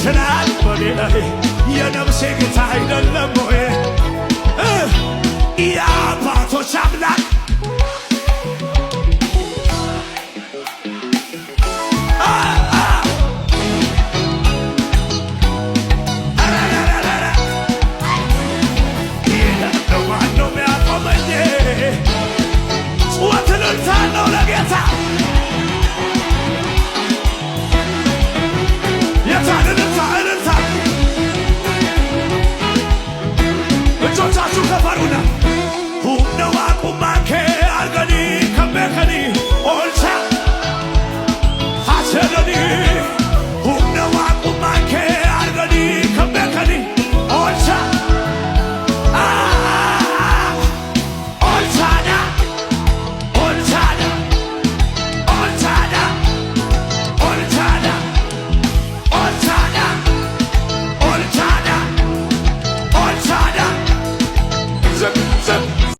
ይችላል በኔ ላይ የነፍሴ ጌታ አይደለም ወይ የአባቶች አምላክ ማነው የሚያቆመኝ ጩኸትን እልልታለሁ ለጌታ የታን እልልታ እልልታ እጆቻችሁ ከፈሩና ሁነው አቁማኬ